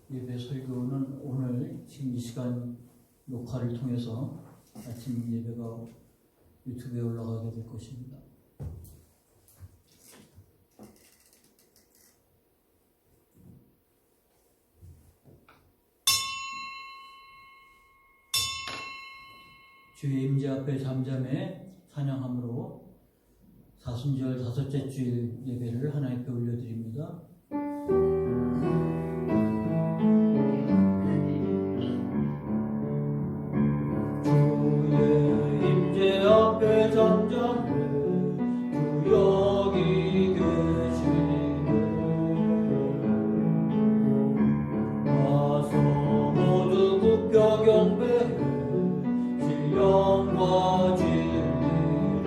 예배 설교는 오늘 지금 이 시간 녹화를 통해서 아침 예배가 유튜브에 올라가게 될 것입니다. 주의 임재 앞에 잠잠해 찬양함으로 사순절 다섯째 주일 예배를 하나님께 올려드립니다. 주의 임재 앞에 잠잠해 주 여기 계시네. 와서 모두 굽혀 경배해 신령과 진리로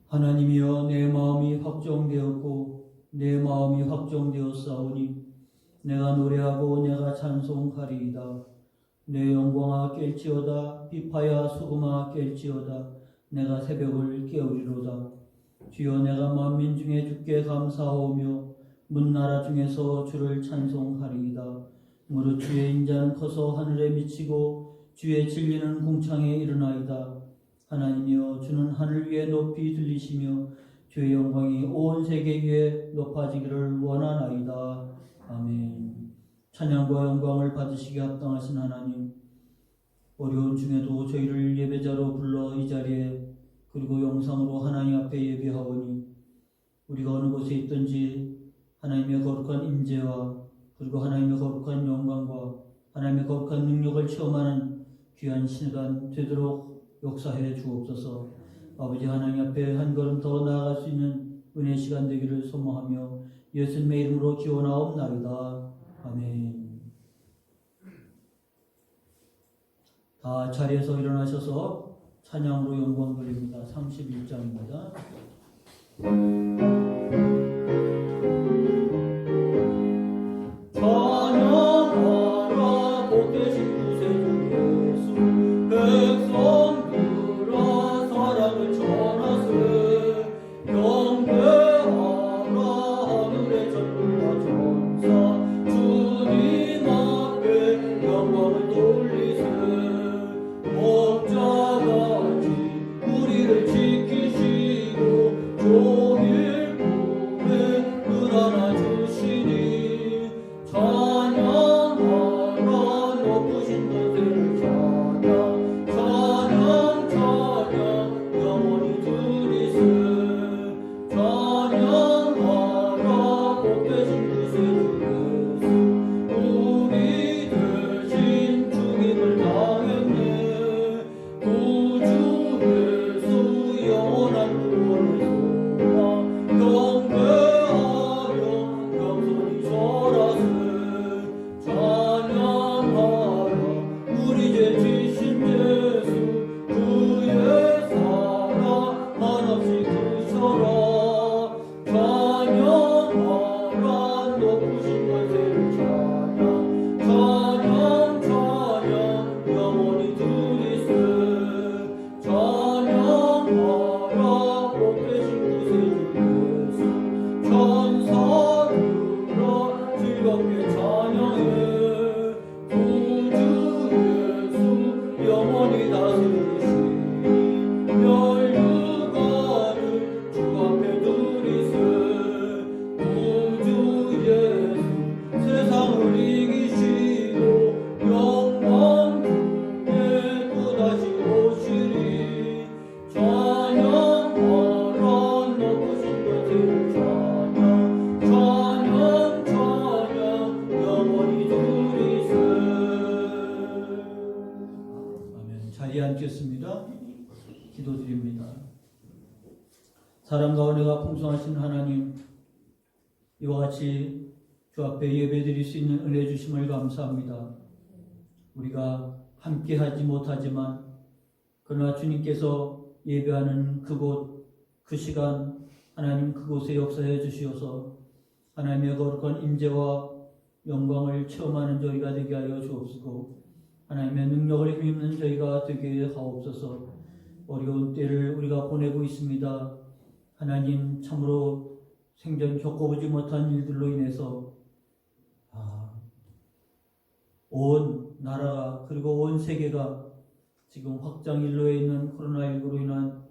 하나님이여, 내 마음이 확정되었고 내 마음이 확정되었사오니 내가 노래하고 내가 찬송하리이다. 내 영광아 깰지어다. 비파야 수금아 깰지어다. 내가 새벽을 깨우리로다. 주여, 내가 만민 중에 주께 감사하오며 문나라 중에서 주를 찬송하리이다. 무릇 주의 인자는 커서 하늘에 미치고 주의 진리는 궁창에 이르나이다. 하나님이여, 주는 하늘 위에 높이 들리시며 주의 영광이 온 세계 위에 높아지기를 원하나이다. 아멘. 찬양과 영광을 받으시기에 합당하신 하나님, 어려운 중에도 저희를 예배자로 불러 이 자리에 그리고 영상으로 하나님 앞에 예배하오니 우리가 어느 곳에 있든지 하나님의 거룩한 임재와 그리고 하나님의 거룩한 영광과 하나님의 거룩한 능력을 체험하는 귀한 시간 되도록 역사해 주옵소서. 아버지 하나님 앞에 한 걸음 더 나아갈 수 있는 은혜 시간 되기를 소망하며 예수님의 이름으로 기원하옵나이다. 아멘. 다 자리에서 일어나셔서 찬양으로 영광 돌립니다. 31장입니다. 찬양하라 복되신 구세주 예수, 백성들아 사랑을 전하세. 경배하라 하늘의 천군과 천사, 주님 앞에 영광을 돌리세. 되지 않겠습니다. 기도드립니다. 사람 가운데가 풍성하신 하나님, 이와 같이 주 앞에 예배드릴 수 있는 은혜 주심을 감사합니다. 우리가 함께 하지 못하지만 그러나 주님께서 예배하는 그곳, 그 시간 하나님 그곳에 역사해 주시어서 하나님의 거룩한 임재와 영광을 체험하는 저희가 되게 하여 주옵시고 하나님의 능력을 힘입는 저희가 되게 하옵소서. 어려운 때를 우리가 보내고 있습니다. 하나님 참으로 생전 겪어보지 못한 일들로 인해서 온 나라가 그리고 온 세계가 지금 확장 일로에 있는 코로나19로 인한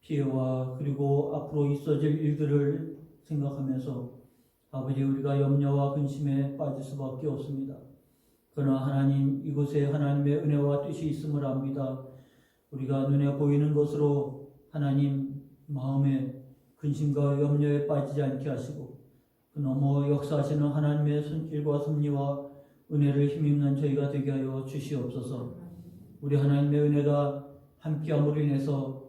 피해와 그리고 앞으로 있어질 일들을 생각하면서 아버지 우리가 염려와 근심에 빠질 수밖에 없습니다. 그러나 하나님 이곳에 하나님의 은혜와 뜻이 있음을 압니다. 우리가 눈에 보이는 것으로 하나님 마음에 근심과 염려에 빠지지 않게 하시고 그 너머 역사하시는 하나님의 손길과 섭리와 은혜를 힘입는 저희가 되게 하여 주시옵소서. 우리 하나님의 은혜가 함께함으로 인해서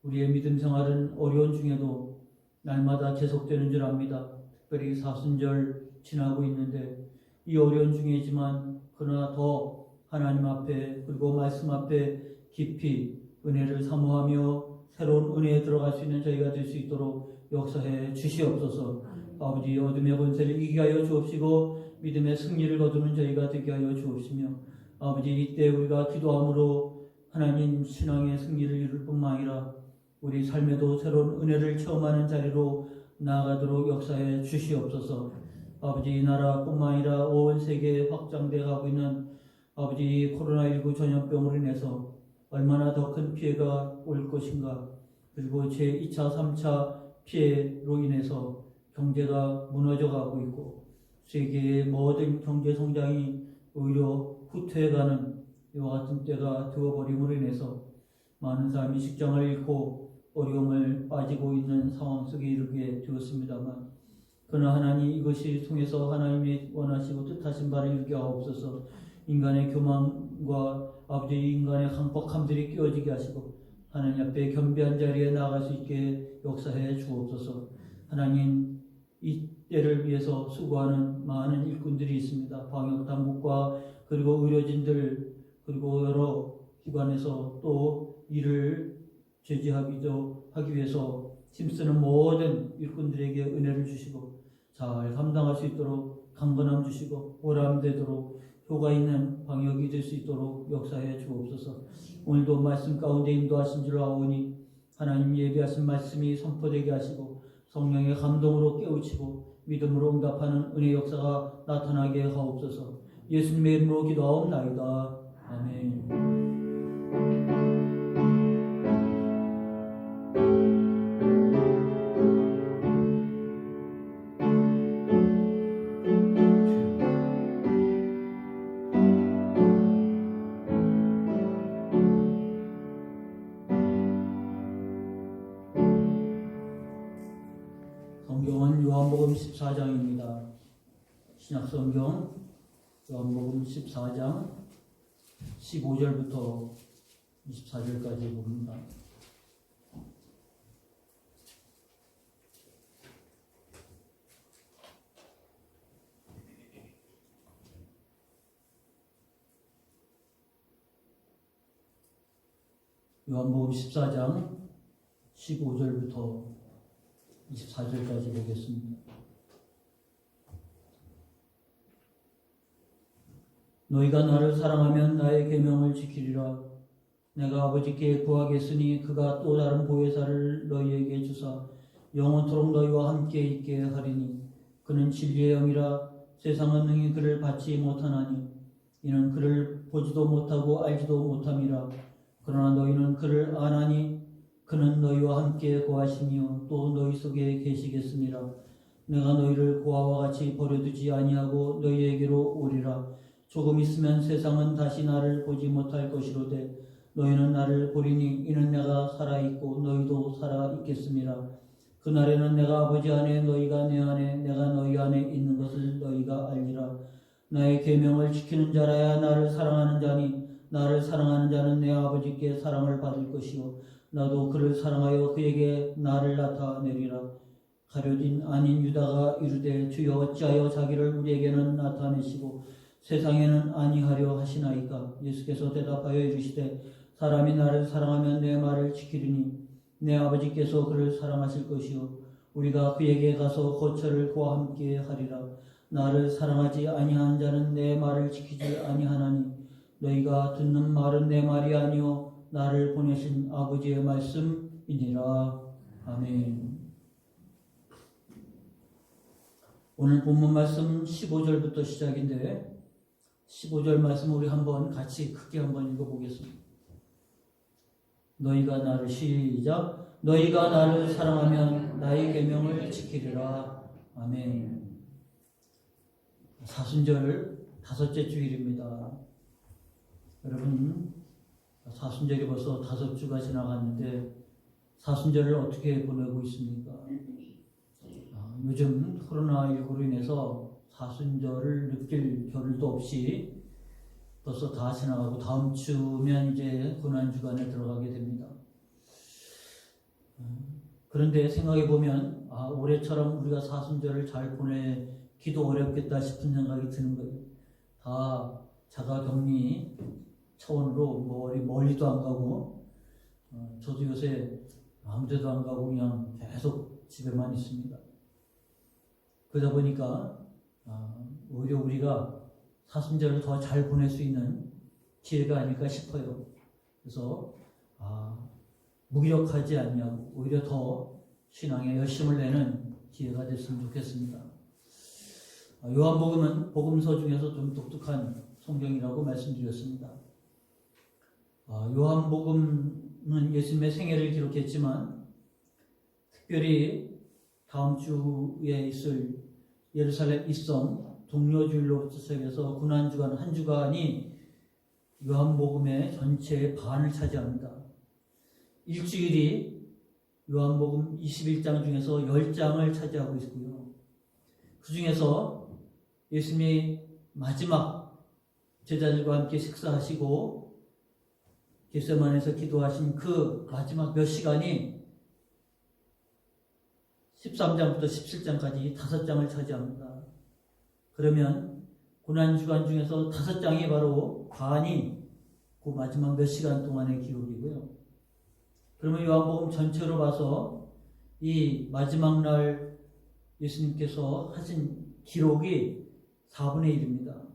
우리의 믿음 생활은 어려운 중에도 날마다 계속되는 줄 압니다. 특별히 사순절 지나고 있는데 이 어려운 중이지만 그러나 더 하나님 앞에 그리고 말씀 앞에 깊이 은혜를 사모하며 새로운 은혜에 들어갈 수 있는 저희가 될 수 있도록 역사해 주시옵소서. 아버지 어둠의 권세를 이기게 하여 주옵시고 믿음의 승리를 거두는 저희가 되게 하여 주옵시며 아버지 이때 우리가 기도함으로 하나님 신앙의 승리를 이룰 뿐만 아니라 우리 삶에도 새로운 은혜를 체험하는 자리로 나아가도록 역사해 주시옵소서. 아버지 이 나라뿐만 아니라 온 세계에 확장되어 가고 있는 아버지 코로나19 전염병으로 인해서 얼마나 더 큰 피해가 올 것인가. 그리고 제2차, 3차 피해로 인해서 경제가 무너져가고 있고 세계의 모든 경제 성장이 오히려 후퇴해가는 이와 같은 때가 되어버림으로 인해서 많은 사람이 직장을 잃고 어려움을 빠지고 있는 상황 속에 이르게 되었습니다만 그러나 하나님 이것이 통해서 하나님이 원하시고 뜻하신 바를 이루게 하옵소서. 인간의 교만과 아버지 인간의 강박함들이 끼워지게 하시고 하나님 앞에 겸비한 자리에 나아갈 수 있게 역사해 주옵소서. 하나님 이 때를 위해서 수고하는 많은 일꾼들이 있습니다. 방역당국과 그리고 의료진들 그리고 여러 기관에서 또 이를 하기 위해서 힘쓰는 모든 일꾼들에게 은혜를 주시고 잘 감당할 수 있도록 강건함 주시고 보람되도록 효과 있는 방역이 될 수 있도록 역사해 주옵소서. 오늘도 말씀 가운데 인도하신 줄 아오니 하나님 예비하신 말씀이 선포되게 하시고 성령의 감동으로 깨우치고 믿음으로 응답하는 은혜 역사가 나타나게 하옵소서. 예수님의 이름으로 기도하옵나이다. 아멘. 성경은 요한복음 14장입니다. 신약성경 요한복음 14장 15절부터 24절까지 봅니다. 요한복음 14장 15절부터 24절까지 보겠습니다. 너희가 나를 사랑하면 나의 계명을 지키리라. 내가 아버지께 구하겠으니 그가 또 다른 보혜사를 너희에게 주사 영원토록 너희와 함께 있게 하리니 그는 진리의 영이라. 세상은 능히 그를 받지 못하나니 이는 그를 보지도 못하고 알지도 못함이라. 그러나 너희는 그를 아나니 그는 너희와 함께 거하시며 또 너희 속에 계시겠습니다. 내가 너희를 고아와 같이 버려두지 아니하고 너희에게로 오리라. 조금 있으면 세상은 다시 나를 보지 못할 것이로되 너희는 나를 보리니 이는 내가 살아있고 너희도 살아있겠습니다. 그날에는 내가 아버지 안에 너희가 내 안에 내가 너희 안에 있는 것을 너희가 알리라. 나의 계명을 지키는 자라야 나를 사랑하는 자니 나를 사랑하는 자는 내 아버지께 사랑을 받을 것이요 나도 그를 사랑하여 그에게 나를 나타내리라. 가룟 아닌 유다가 이르되 주여 어찌하여 자기를 우리에게는 나타내시고 세상에는 아니하려 하시나이까. 예수께서 대답하여 이르시되 사람이 나를 사랑하면 내 말을 지키리니 내 아버지께서 그를 사랑하실 것이요 우리가 그에게 가서 거처를 그와 함께 하리라. 나를 사랑하지 아니한 자는 내 말을 지키지 아니하나니 너희가 듣는 말은 내 말이 아니요 나를 보내신 아버지의 말씀이니라. 아멘. 오늘 본문 말씀 15절부터 시작인데 15절 말씀 우리 한번 같이 크게 한번 읽어보겠습니다. 너희가 나를 시작 너희가 나를 사랑하면 나의 계명을 지키리라. 아멘. 사순절 5째 주일입니다. 여러분 사순절이 벌써 5주가 지나갔는데 사순절을 어떻게 보내고 있습니까? 요즘 코로나19로 인해서 사순절을 느낄 겨를도 없이 벌써 다 지나가고 다음 주면 이제 고난주간에 들어가게 됩니다. 그런데 생각해보면 올해처럼 우리가 사순절을 잘 보내기도 어렵겠다 싶은 생각이 드는 거예요. 다 자가격리 차원으로 멀리도 안 가고 저도 요새 아무데도 안 가고 그냥 계속 집에만 있습니다. 그러다 보니까 오히려 우리가 사순절을 더 잘 보낼 수 있는 기회가 아닐까 싶어요. 그래서 무기력하지 않냐고 오히려 더 신앙에 열심을 내는 기회가 됐으면 좋겠습니다. 요한복음은 복음서 중에서 좀 독특한 성경이라고 말씀드렸습니다. 요한복음은 예수님의 생애를 기록했지만 특별히 다음 주에 있을 예루살렘 입성 동료주일로부터 시작해서 고난주간 한 주간이 요한복음의 전체의 반을 차지합니다. 일주일이 요한복음 21장 중에서 10장을 차지하고 있고요. 그 중에서 예수님이 마지막 제자들과 함께 식사하시고 겟세마네에서 기도하신 그 마지막 몇 시간이 13장부터 17장까지 5장을 차지합니다. 그러면 고난주간 중에서 5장이 바로 반이 그 마지막 몇 시간 동안의 기록이고요. 그러면 요한복음 전체로 봐서 이 마지막 날 예수님께서 하신 기록이 4분의 1입니다.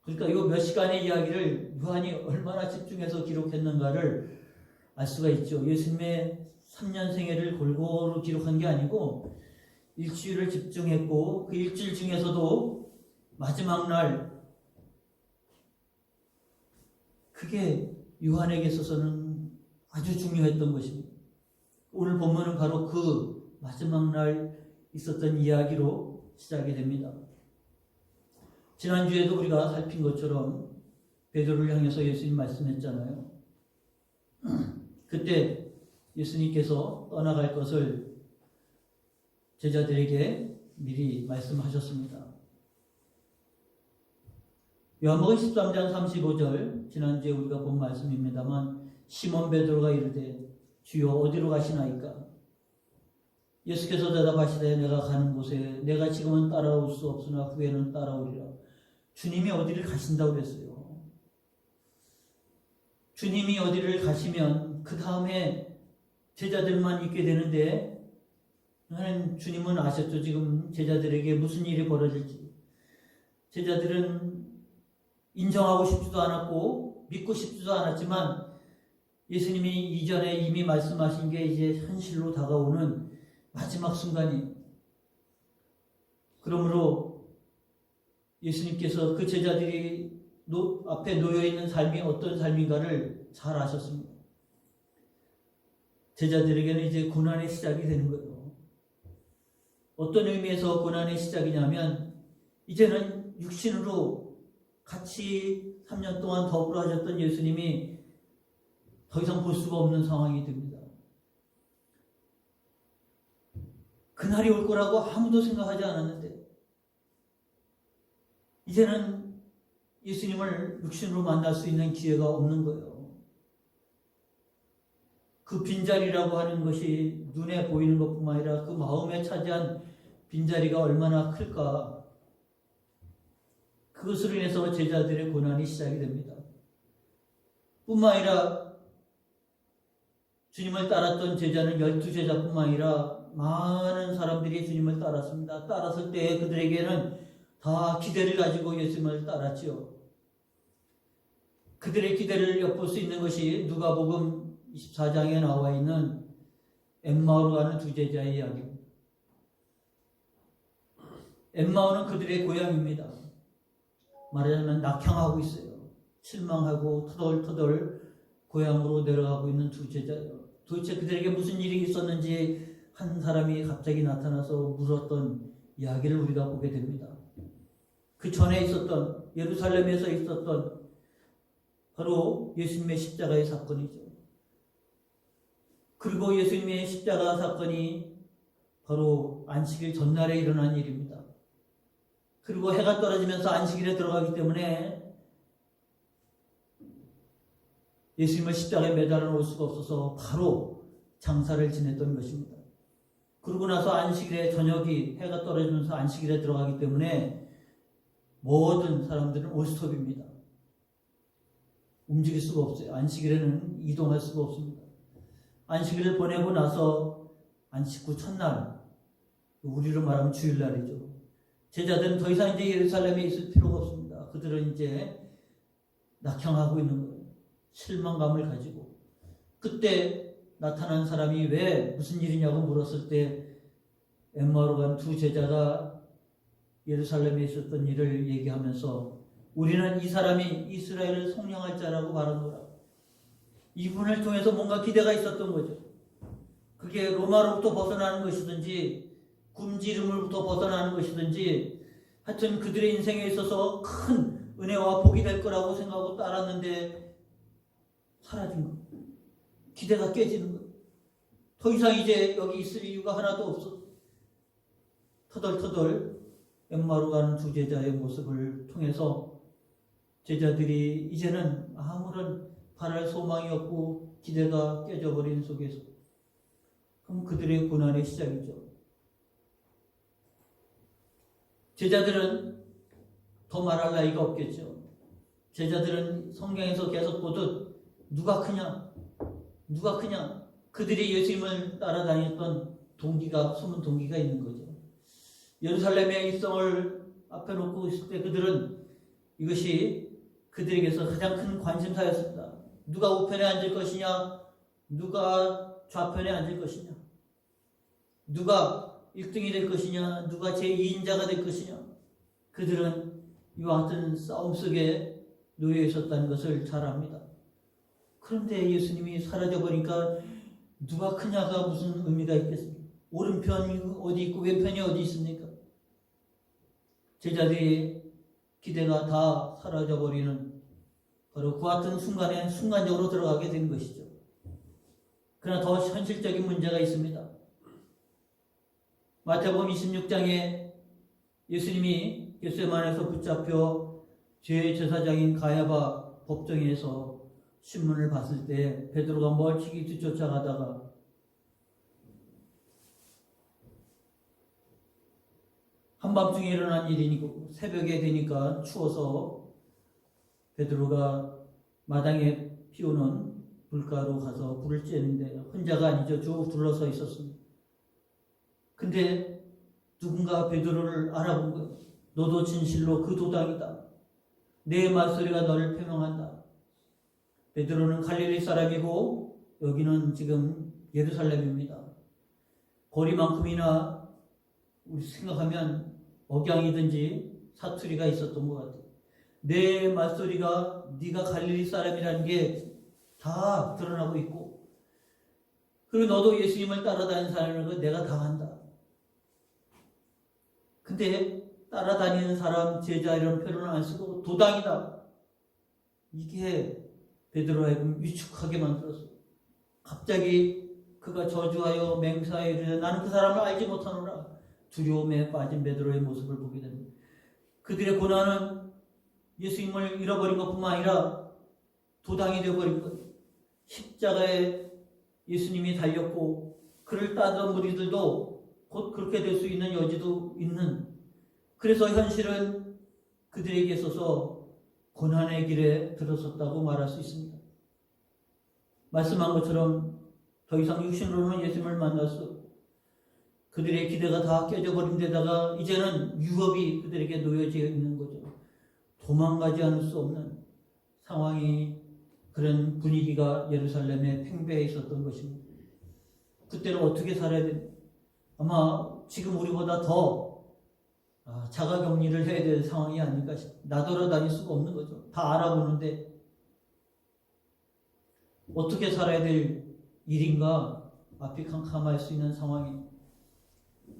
그러니까 이 몇 시간의 이야기를 요한이 얼마나 집중해서 기록했는가를 알 수가 있죠. 예수님의 3년 생애를 골고루 기록한 게 아니고 일주일을 집중했고 그 일주일 중에서도 마지막 날 그게 요한에게 있어서는 아주 중요했던 것입니다. 오늘 본문은 바로 그 마지막 날 있었던 이야기로 시작이 됩니다. 지난주에도 우리가 살핀 것처럼 베드로를 향해서 예수님 말씀했잖아요. 그때 예수님께서 떠나갈 것을 제자들에게 미리 말씀하셨습니다. 요한복음 13장 35절 지난주에 우리가 본 말씀입니다만 시몬 베드로가 이르되 주여 어디로 가시나이까? 예수께서 대답하시되 내가 가는 곳에 내가 지금은 따라올 수 없으나 후에는 따라오리라. 주님이 어디를 가신다고 그랬어요. 주님이 어디를 가시면 그 다음에 제자들만 있게 되는데 주님은 아셨죠. 지금 제자들에게 무슨 일이 벌어질지. 제자들은 인정하고 싶지도 않았고 믿고 싶지도 않았지만 예수님이 이전에 이미 말씀하신 게 이제 현실로 다가오는 마지막 순간이. 그러므로 예수님께서 그 제자들이 앞에 놓여있는 삶이 어떤 삶인가를 잘 아셨습니다. 제자들에게는 이제 고난의 시작이 되는 거예요. 어떤 의미에서 고난의 시작이냐면 이제는 육신으로 같이 3년 동안 더불어 하셨던 예수님이 더 이상 볼 수가 없는 상황이 됩니다. 그날이 올 거라고 아무도 생각하지 않았는데 이제는 예수님을 육신으로 만날 수 있는 기회가 없는 거예요. 그 빈자리라고 하는 것이 눈에 보이는 것뿐만 아니라 그 마음에 차지한 빈자리가 얼마나 클까. 그것으로 인해서 제자들의 고난이 시작이 됩니다. 뿐만 아니라 주님을 따랐던 제자는 12제자뿐만 아니라 많은 사람들이 주님을 따랐습니다. 따랐을 때 그들에게는 다 기대를 가지고 예수님을 따랐지요. 그들의 기대를 엿볼 수 있는 것이 누가복음 24장에 나와 있는 엠마오로 가는 두 제자의 이야기입니다. 엠마오는 그들의 고향입니다. 말하자면 낙향하고 있어요. 실망하고 터덜터덜 고향으로 내려가고 있는 두 제자예요. 도대체 그들에게 무슨 일이 있었는지 한 사람이 갑자기 나타나서 물었던 이야기를 우리가 보게 됩니다. 그 전에 있었던 예루살렘에서 있었던 바로 예수님의 십자가의 사건이죠. 그리고 예수님의 십자가 사건이 바로 안식일 전날에 일어난 일입니다. 그리고 해가 떨어지면서 안식일에 들어가기 때문에 예수님을 십자가에 매달아 놓을 수가 없어서 바로 장사를 지냈던 것입니다. 그러고 나서 안식일에 저녁이 해가 떨어지면서 안식일에 들어가기 때문에 모든 사람들은 올스톱입니다. 움직일 수가 없어요. 안식일에는 이동할 수가 없습니다. 안식일을 보내고 나서 안식 후 첫날, 우리로 말하면 주일날이죠. 제자들은 더 이상 이제 예루살렘에 있을 필요가 없습니다. 그들은 이제 낙향하고 있는 거예요. 실망감을 가지고. 그때 나타난 사람이 왜 무슨 일이냐고 물었을 때 엠마오로 간 두 제자가 예루살렘에 있었던 일을 얘기하면서 우리는 이 사람이 이스라엘을 속량할 자라고 말한 거라. 이분을 통해서 뭔가 기대가 있었던 거죠. 그게 로마로부터 벗어나는 것이든지 굶주림으로부터 벗어나는 것이든지 하여튼 그들의 인생에 있어서 큰 은혜와 복이 될 거라고 생각하고 따랐는데 사라진 거. 기대가 깨지는 거. 더 이상 이제 여기 있을 이유가 하나도 없어. 터덜터덜 엠마오로 가는 두 제자의 모습을 통해서 제자들이 이제는 아무런 바랄 소망이 없고 기대가 깨져버린 속에서 그럼 그들의 고난의 시작이죠. 제자들은 더 말할 나위가 없겠죠. 제자들은 성경에서 계속 보듯 누가 크냐? 누가 크냐? 그들이 예수님을 따라다녔던 동기가, 숨은 동기가 있는 거죠. 예루살렘의 입성을 앞에 놓고 있을 때 그들은 이것이 그들에게서 가장 큰 관심사였습니다. 누가 우편에 앉을 것이냐? 누가 좌편에 앉을 것이냐? 누가 1등이 될 것이냐? 누가 제2인자가 될 것이냐? 그들은 이와 같은 싸움 속에 놓여 있었다는 것을 잘 압니다. 그런데 예수님이 사라져버리니까 누가 크냐가 무슨 의미가 있겠습니까? 오른편이 어디 있고 왼편이 어디 있습니까? 제자들이 기대가 다 사라져버리는 바로 그 같은 순간에 순간적으로 들어가게 된 것이죠. 그러나 더 현실적인 문제가 있습니다. 마태복음 26장에 예수님이 겟세마네에서 붙잡혀 제사장인 가야바 법정에서 신문을 봤을 때 베드로가 멀찍이 뒤쫓아가다가 한밤중에 일어난 일이고 새벽에 되니까 추워서 베드로가 마당에 피우는 불가로 가서 불을 쬐는데 혼자가 아니죠. 쭉 둘러서 있었습니다. 근데 누군가 베드로를 알아본 거예요. 너도 진실로 그 도당이다. 내 말소리가 너를 표명한다. 베드로는 갈릴리 사람이고 여기는 지금 예루살렘입니다. 거리만큼이나 우리 생각하면 억양이든지 사투리가 있었던 것 같아요. 내 말소리가 네가 갈릴리 사람이라는 게 다 드러나고 있고 그리고 너도 예수님을 따라다니는 사람이라는 거 내가 다 안다. 근데 따라다니는 사람, 제자 이런 표현은 안 쓰고 도당이다. 이게 베드로를 하여금 위축하게 만들었어요. 갑자기 그가 저주하여 맹세하여 이르되 나는 그 사람을 알지 못하노라. 두려움에 빠진 베드로의 모습을 보게 됩니다. 그들의 고난은 예수님을 잃어버린 것뿐만 아니라 도당이 되어버린 것. 십자가에 예수님이 달렸고 그를 따르던 무리들도 곧 그렇게 될 수 있는 여지도 있는, 그래서 현실은 그들에게 있어서 고난의 길에 들어섰다고 말할 수 있습니다. 말씀한 것처럼 더 이상 육신으로는 예수님을 만났어. 그들의 기대가 다 깨져버린 데다가 이제는 유업이 그들에게 놓여져 있는 거죠. 도망가지 않을 수 없는 상황이, 그런 분위기가 예루살렘에 팽배해 있었던 것입니다. 그때는 어떻게 살아야 되나? 아마 지금 우리보다 더 자가격리를 해야 될 상황이 아닐까 싶어요. 나돌아다닐 수가 없는 거죠. 다 알아보는데 어떻게 살아야 될 일인가 앞이 캄캄할 수 있는 상황이에요.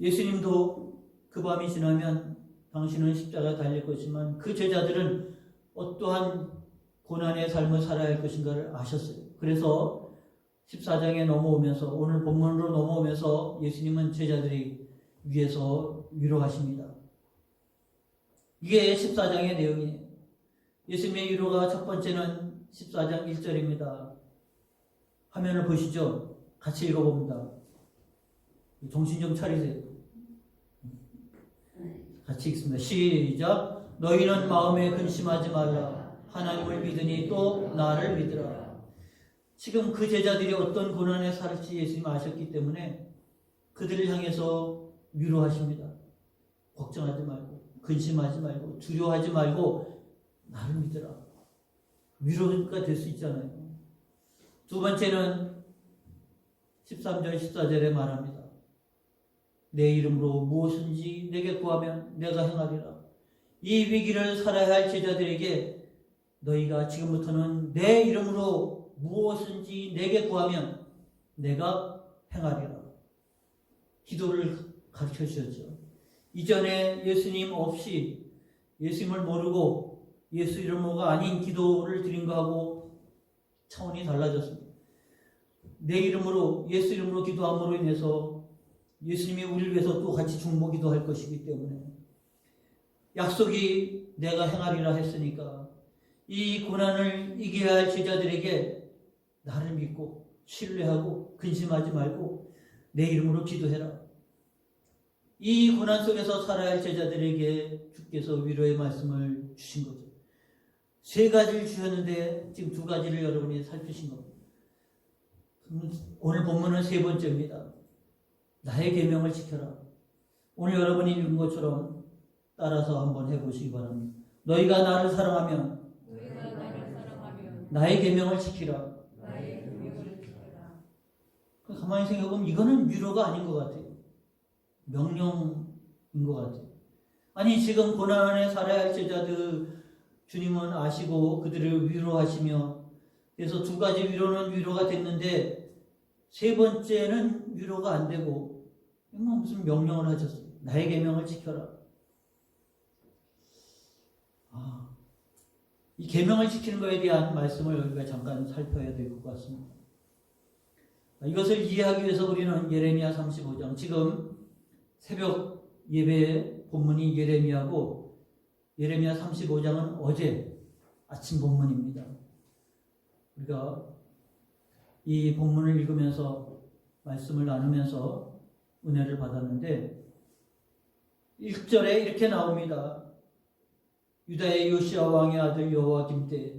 예수님도 그 밤이 지나면 당신은 십자가에 달릴 것이지만 그 제자들은 어떠한 고난의 삶을 살아야 할 것인가를 아셨어요. 그래서 14장에 넘어오면서, 오늘 본문으로 넘어오면서 예수님은 제자들이 위에서 위로하십니다. 이게 14장의 내용이에요. 예수님의 위로가 첫 번째는 14장 1절입니다. 화면을 보시죠. 같이 읽어봅니다. 정신 좀 차리세요. 같이 읽습니다. 시작. 너희는 마음에 근심하지 말라. 하나님을 믿으니 또 나를 믿으라. 지금 그 제자들이 어떤 고난에 살지 예수님 아셨기 때문에 그들을 향해서 위로하십니다. 걱정하지 말고, 근심하지 말고, 두려워하지 말고 나를 믿으라. 위로가 될 수 있잖아요. 두 번째는 13절 14절에 말합니다. 내 이름으로 무엇인지 내게 구하면 내가 행하리라. 이 위기를 살아야 할 제자들에게 너희가 지금부터는 내 이름으로 무엇인지 내게 구하면 내가 행하리라. 기도를 가르쳐 주셨죠. 이전에 예수님 없이, 예수님을 모르고 예수 이름으로가 아닌 기도를 드린 거하고 차원이 달라졌습니다. 내 이름으로, 예수 이름으로 기도함으로 인해서 예수님이 우리를 위해서 또 같이 중보기도 할 것이기 때문에 약속이 내가 행하리라 했으니까 이 고난을 이겨야 할 제자들에게 나를 믿고 신뢰하고 근심하지 말고 내 이름으로 기도해라. 이 고난 속에서 살아야 할 제자들에게 주께서 위로의 말씀을 주신 거죠. 세 가지를 주셨는데 지금 두 가지를 여러분이 살피신 겁니다. 오늘 본문은 세 번째입니다. 나의 계명을 지켜라. 오늘 여러분이 읽은 것처럼 따라서 한번 해보시기 바랍니다. 너희가 나를 사랑하면 나의 계명을 지키라. 가만히 생각해보면 이거는 위로가 아닌 것 같아요. 명령인 것 같아요. 아니 지금 고난에 살아야 할 제자들 주님은 아시고 그들을 위로하시며, 그래서 두 가지 위로는 위로가 됐는데 세 번째는 위로가 안 되고 무슨 명령을 하셨어요. 나의 계명을 지켜라. 이 계명을 지키는 것에 대한 말씀을 우리가 잠깐 살펴야 될 것 같습니다. 이것을 이해하기 위해서 우리는 예레미야 35장, 지금 새벽 예배 본문이 예레미야고 예레미야 35장은 어제 아침 본문입니다. 우리가 이 본문을 읽으면서 말씀을 나누면서 은혜를 받았는데 1절에 이렇게 나옵니다. 유다의 요시야 왕의 아들 여호와김 때,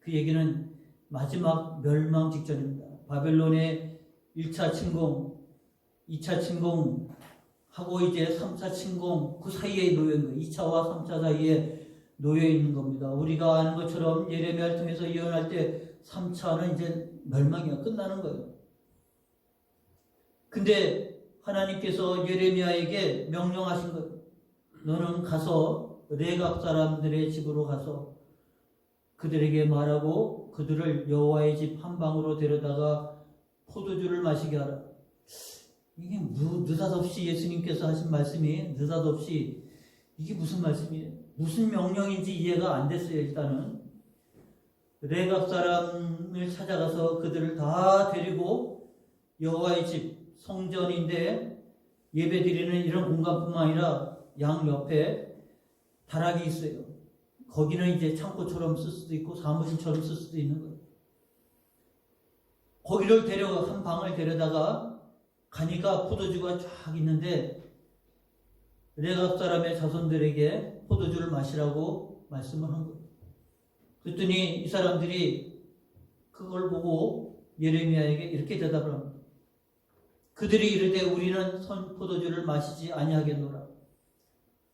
그 얘기는 마지막 멸망 직전입니다. 바벨론의 1차 침공, 2차 침공하고 이제 3차 침공, 그 사이에 놓여 있는 거예요. 2차와 3차 사이에 놓여 있는 겁니다. 우리가 아는 것처럼 예레미야를 통해서 예언할 때 3차는 이제 멸망이야, 끝나는 거예요. 근데 하나님께서 예레미야에게 명령하신 거예요. 너는 가서 레갑 사람들의 집으로 가서 그들에게 말하고 그들을 여호와의 집 한 방으로 데려다가 포도주를 마시게 하라. 이게 느닷없이 예수님께서 하신 말씀이 느닷없이 이게 무슨 말씀이에요? 무슨 명령인지 이해가 안 됐어요. 일단은 레갑 사람을 찾아가서 그들을 다 데리고 여호와의 집, 성전인데 예배드리는 이런 공간뿐만 아니라 양 옆에 다락이 있어요. 거기는 이제 창고처럼 쓸 수도 있고 사무실처럼 쓸 수도 있는 거예요. 거기를 한 방을 데려다가 가니까 포도주가 쫙 있는데 레갑 사람의 자손들에게 포도주를 마시라고 말씀을 한 거예요. 그랬더니 이 사람들이 그걸 보고 예레미야에게 이렇게 대답을 합니다. 그들이 이르되 우리는 포도주를 마시지 아니하겠노라.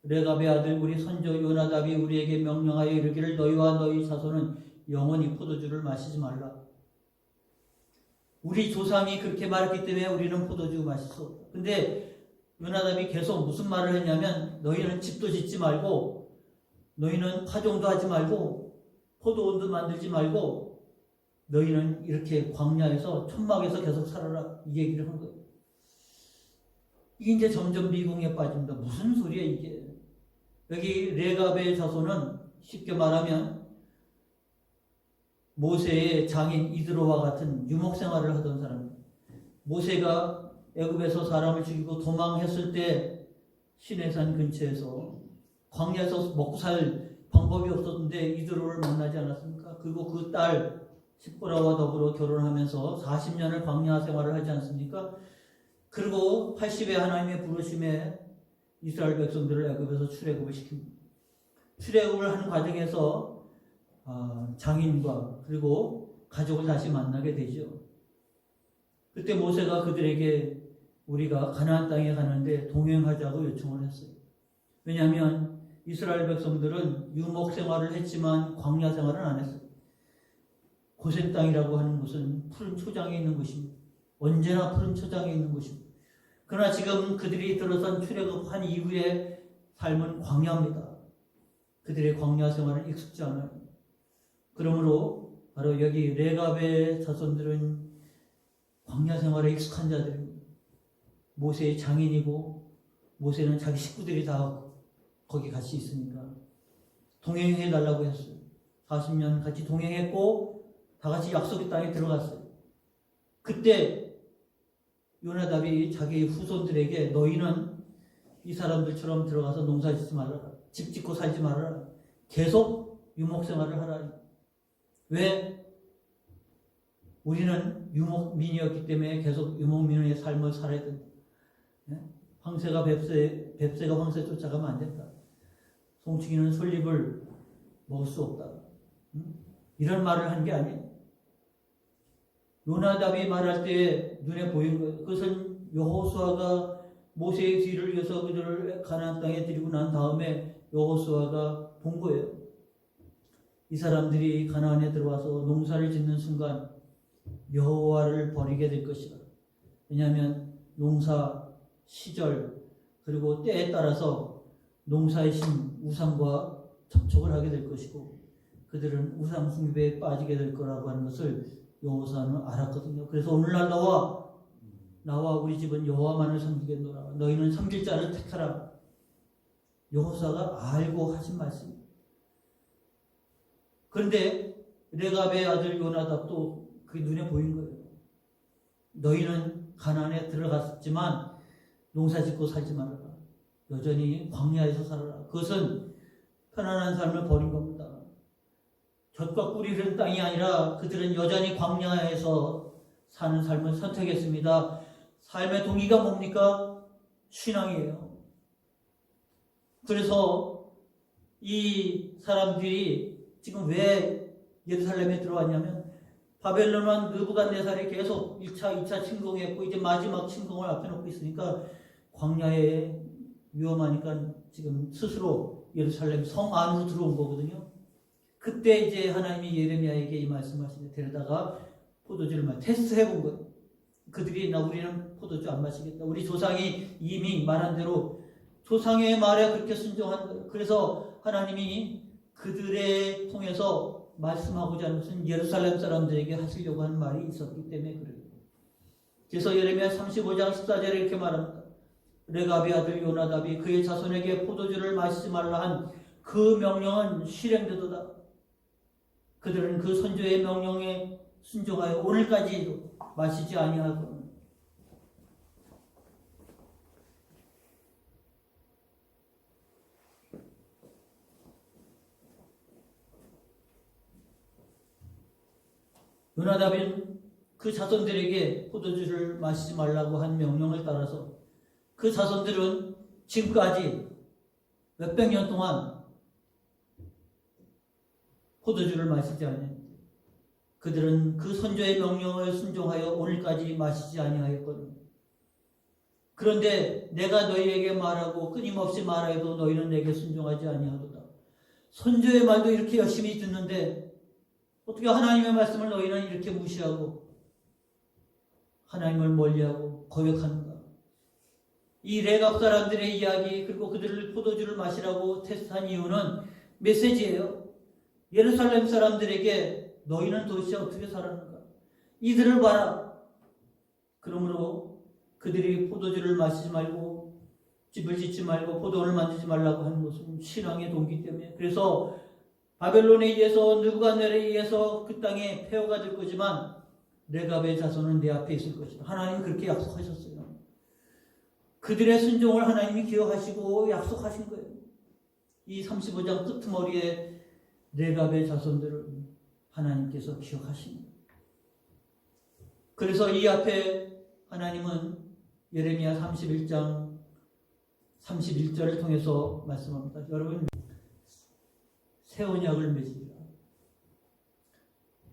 레갑의 아들 우리 선조 요나답이 우리에게 명령하여 이르기를 너희와 너희 자손은 영원히 포도주를 마시지 말라. 우리 조상이 그렇게 말했기 때문에 우리는 포도주 마실 수 없다. 근데 요나답이 계속 무슨 말을 했냐면 너희는 집도 짓지 말고 너희는 파종도 하지 말고 포도원도 만들지 말고 너희는 이렇게 광야에서 천막에서 계속 살아라. 이 얘기를 한 거예요. 이게 이제 점점 미궁에 빠집니다. 무슨 소리야 이게. 여기 레갑의 자손은 쉽게 말하면 모세의 장인 이드로와 같은 유목 생활을 하던 사람입니다. 모세가 애굽에서 사람을 죽이고 도망했을 때 시내산 근처에서 광야에서 먹고 살 방법이 없었는데 이드로를 만나지 않았습니까? 그리고 그 딸 십보라와 더불어 결혼하면서 40년을 광야 생활을 하지 않습니까? 그리고 80에 하나님의 부르심에 이스라엘 백성들을 애굽에서 출애굽을 시킵니다. 출애굽을 하는 과정에서 장인과 그리고 가족을 다시 만나게 되죠. 그때 모세가 그들에게 우리가 가나안 땅에 가는데 동행하자고 요청을 했어요. 왜냐하면 이스라엘 백성들은 유목 생활을 했지만 광야 생활은 안 했어요. 고센 땅이라고 하는 곳은 푸른 초장에 있는 곳입니다. 언제나 푸른 초장에 있는 곳입니다. 그러나 지금 그들이 들어선 출애굽한 이후의 삶은 광야입니다. 그들의 광야 생활은 익숙지 않아요. 그러므로 바로 여기 레갑의 자손들은 광야 생활에 익숙한 자들입니다. 모세의 장인이고 모세는 자기 식구들이 다 거기 같이 있으니까 동행해 달라고 했어요. 40년 같이 동행했고 다 같이 약속의 땅에 들어갔어요. 그때 요나답이 자기 후손들에게 너희는 이 사람들처럼 들어가서 농사 짓지 말아라. 집 짓고 살지 말아라. 계속 유목생활을 하라. 왜? 우리는 유목민이었기 때문에 계속 유목민의 삶을 살아야 된다. 황새가 뱁새가 황새 쫓아가면 안 된다. 송충이는 솔잎을 먹을 수 없다. 이런 말을 한 게 아니에요. 요나답이 말할 때 눈에 보인 거예요. 그것은 여호수아가 모세의 뒤를 이어서 그들을 가나안 땅에 데리고 난 다음에 여호수아가 본 거예요. 이 사람들이 가나안에 들어와서 농사를 짓는 순간 여호와를 버리게 될 것이다. 왜냐하면 농사 시절 그리고 때에 따라서 농사의 신 우상과 접촉을 하게 될 것이고 그들은 우상 숭배에 빠지게 될 거라고 하는 것을 여호수아는 알았거든요. 그래서 오늘날 나와 우리 집은 여호와만을 섬기겠노라. 너희는 섬길 자를 택하라. 여호수아가 알고 하신 말씀입니다. 그런데 레갑의 아들 요나답도 그게 눈에 보인 거예요. 너희는 가나안에 들어갔지만 농사짓고 살지 말아라. 여전히 광야에서 살아라. 그것은 편안한 삶을 버린 겁니다. 젖과 꿀이 흐르는 땅이 아니라 그들은 여전히 광야에서 사는 삶을 선택했습니다. 삶의 동기가 뭡니까? 신앙이에요. 그래서 이 사람들이 지금 왜 예루살렘에 들어왔냐면 바벨론 왕 느부갓네살이 계속 1차, 2차 침공했고 이제 마지막 침공을 앞에 놓고 있으니까 광야에 위험하니까 지금 스스로 예루살렘 성 안으로 들어온 거거든요. 그때 이제 하나님이 예레미야에게 이 말씀하시는데 데려다가 포도주를 테스트해 본 거예요. 그들이 우리는 포도주 안 마시겠다. 우리 조상이 이미 말한 대로 조상의 말에 그렇게 순종한 거예요. 그래서 하나님이 그들의 통해서 말씀하고자 하는 것은 예루살렘 사람들에게 하시려고 하는 말이 있었기 때문에 그래요. 그래서 예레미야 35장 14절에 이렇게 말합니다. 레갑의 아들 요나답이 그의 자손에게 포도주를 마시지 말라 한 그 명령은 실행되도다. 그들은 그 선조의 명령에 순종하여 오늘까지도 마시지 아니하고 요나답은 그 자손들에게 포도주를 마시지 말라고 한 명령을 따라서 그 자손들은 지금까지 몇백 년 동안 포도주를 마시지 아니했는데 그들은 그 선조의 명령을 순종하여 오늘까지 마시지 아니하였거든요. 그런데 내가 너희에게 말하고 끊임없이 말하여도 너희는 내게 순종하지 아니하도다. 선조의 말도 이렇게 열심히 듣는데 어떻게 하나님의 말씀을 너희는 이렇게 무시하고 하나님을 멀리하고 거역하는가? 이 레갑 사람들의 이야기 그리고 그들을 포도주를 마시라고 테스트한 이유는 메시지예요. 예루살렘 사람들에게 너희는 도대체 어떻게 살았는가? 이들을 봐라. 그러므로 그들이 포도주를 마시지 말고 집을 짓지 말고 포도원을 만들지 말라고 하는 것은 신앙의 동기 때문에. 그래서 바벨론에 의해서 느부갓네살에 의해서 그 땅에 폐허가 될 거지만 레갑의 자손은 내 앞에 있을 것이다. 하나님이 그렇게 약속하셨어요. 그들의 순종을 하나님이 기억하시고 약속하신 거예요. 이 35장 끄트머리에 레갑의 자손들을 하나님께서 기억하십니다. 그래서 이 앞에 하나님은 예레미야 31장 31절을 통해서 말씀합니다. 여러분, 새 언약을 맺으리라.